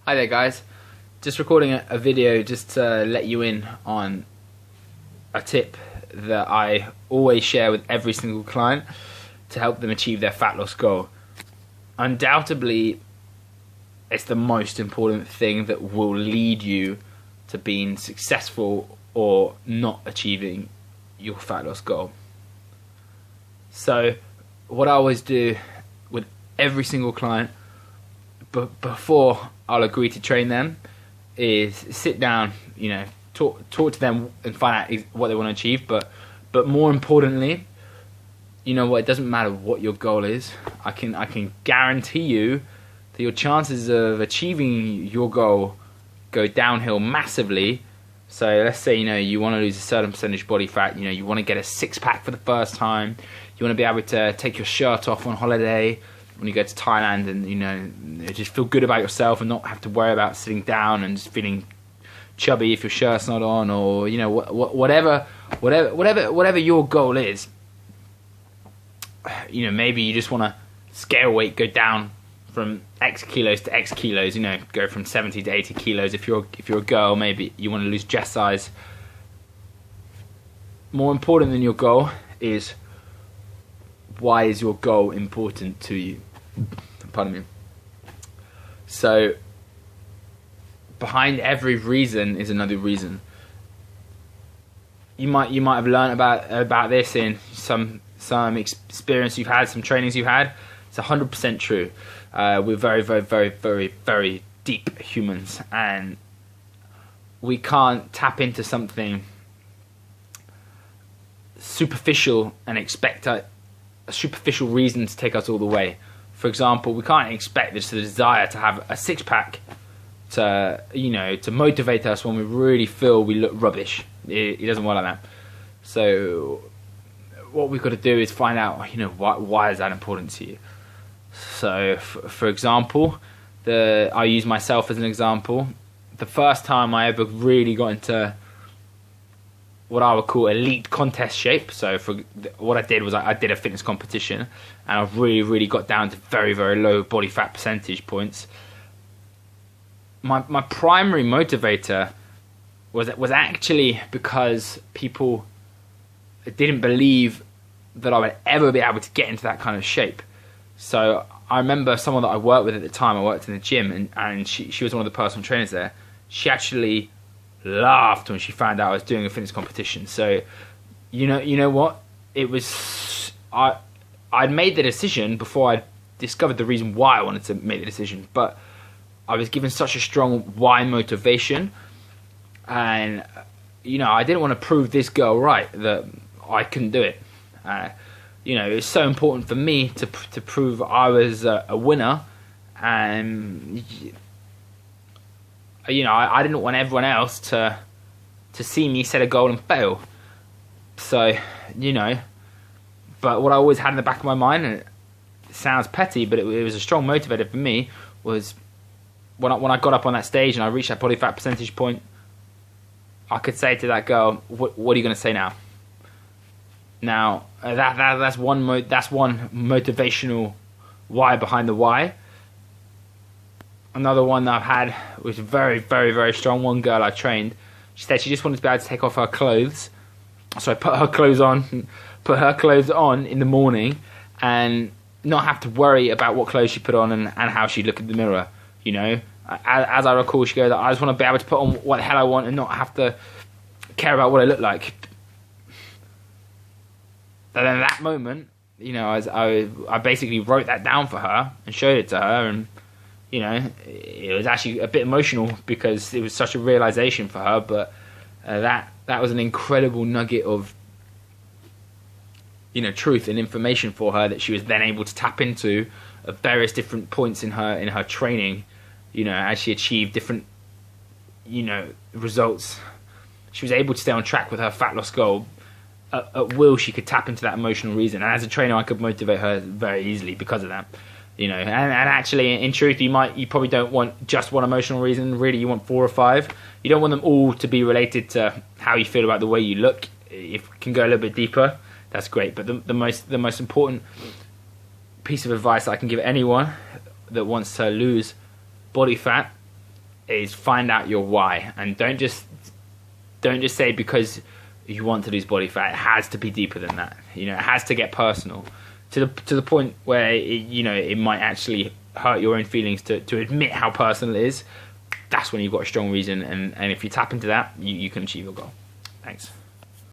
Hi there guys, just recording a video just to let you in on a tip that I always share with every single client to help them achieve their fat loss goal. Undoubtedly, it's the most important thing that will lead you to being successful or not achieving your fat loss goal. So what I always do with every single client before I'll agree to train them is sit down, talk to them and find out what they want to achieve. But more importantly, it doesn't matter what your goal is. I can guarantee you that your chances of achieving your goal go downhill massively. So let's say you want to lose a certain percentage body fat. You want to get a six-pack for the first time. You want to be able to take your shirt off on holiday when you go to Thailand, and just feel good about yourself and not have to worry about sitting down and just feeling chubby if your shirt's not on, or whatever your goal is. Maybe you just want to scale weight, go down from X kilos to X kilos. Go from 70 to 80 kilos. If you're a girl, maybe you want to lose dress size. More important than your goal is, why is your goal important to you? Pardon me. So behind every reason is another reason. You might have learned about this in some experience you've had, some trainings you've had. It's 100% true. We're very, very, very, very, very deep humans, and we can't tap into something superficial and expect a superficial reason to take us all the way. For example, we can't expect this desire to have a six-pack to motivate us when we really feel we look rubbish. It doesn't work like that. So what we've got to do is find out, why is that important to you. So for example, I use myself as an example. The first time I ever really got into what I would call elite contest shape. So what I did was I did a fitness competition, and I really, really got down to very, very low body fat percentage points. My primary motivator was actually because people didn't believe that I would ever be able to get into that kind of shape. So I remember someone that I worked with at the time. I worked in the gym, and she was one of the personal trainers there. She actually laughed when she found out I was doing a fitness competition. So you know what, it was I'd made the decision before I discovered the reason why I wanted to make the decision, but I was given such a strong why motivation, and I didn't want to prove this girl right that I couldn't do it. It was so important for me to prove I was a winner, and I didn't want everyone else to see me set a goal and fail. So, but what I always had in the back of my mind, and it sounds petty, but it was a strong motivator for me, was when I got up on that stage and I reached that body fat percentage point, I could say to that girl, what are you going to say now? Now, that's one motivational why behind the why. Another one that I've had was very, very, very strong. One girl I trained, she said she just wanted to be able to take off her clothes. So I put her clothes on in the morning, and not have to worry about what clothes she put on and how she looked in the mirror. As I recall, she goes, I just want to be able to put on what the hell I want and not have to care about what I look like. And then at that moment, I basically wrote that down for her and showed it to her, and it was actually a bit emotional because it was such a realization for her. But that was an incredible nugget of truth and information for her that she was then able to tap into at various different points in her training. As she achieved different results, she was able to stay on track with her fat loss goal. At will, she could tap into that emotional reason, and as a trainer, I could motivate her very easily because of that. And actually, in truth, you probably don't want just one emotional reason. Really, you want 4 or 5. You don't want them all to be related to how you feel about the way you look. If you can go a little bit deeper, that's great. But the most important piece of advice I can give anyone that wants to lose body fat is find out your why, and don't just say because you want to lose body fat. It has to be deeper than that. You know, it has to get personal to the point where it might actually hurt your own feelings to admit how personal it is. That's when you've got a strong reason, and if you tap into that, you can achieve your goal. Thanks.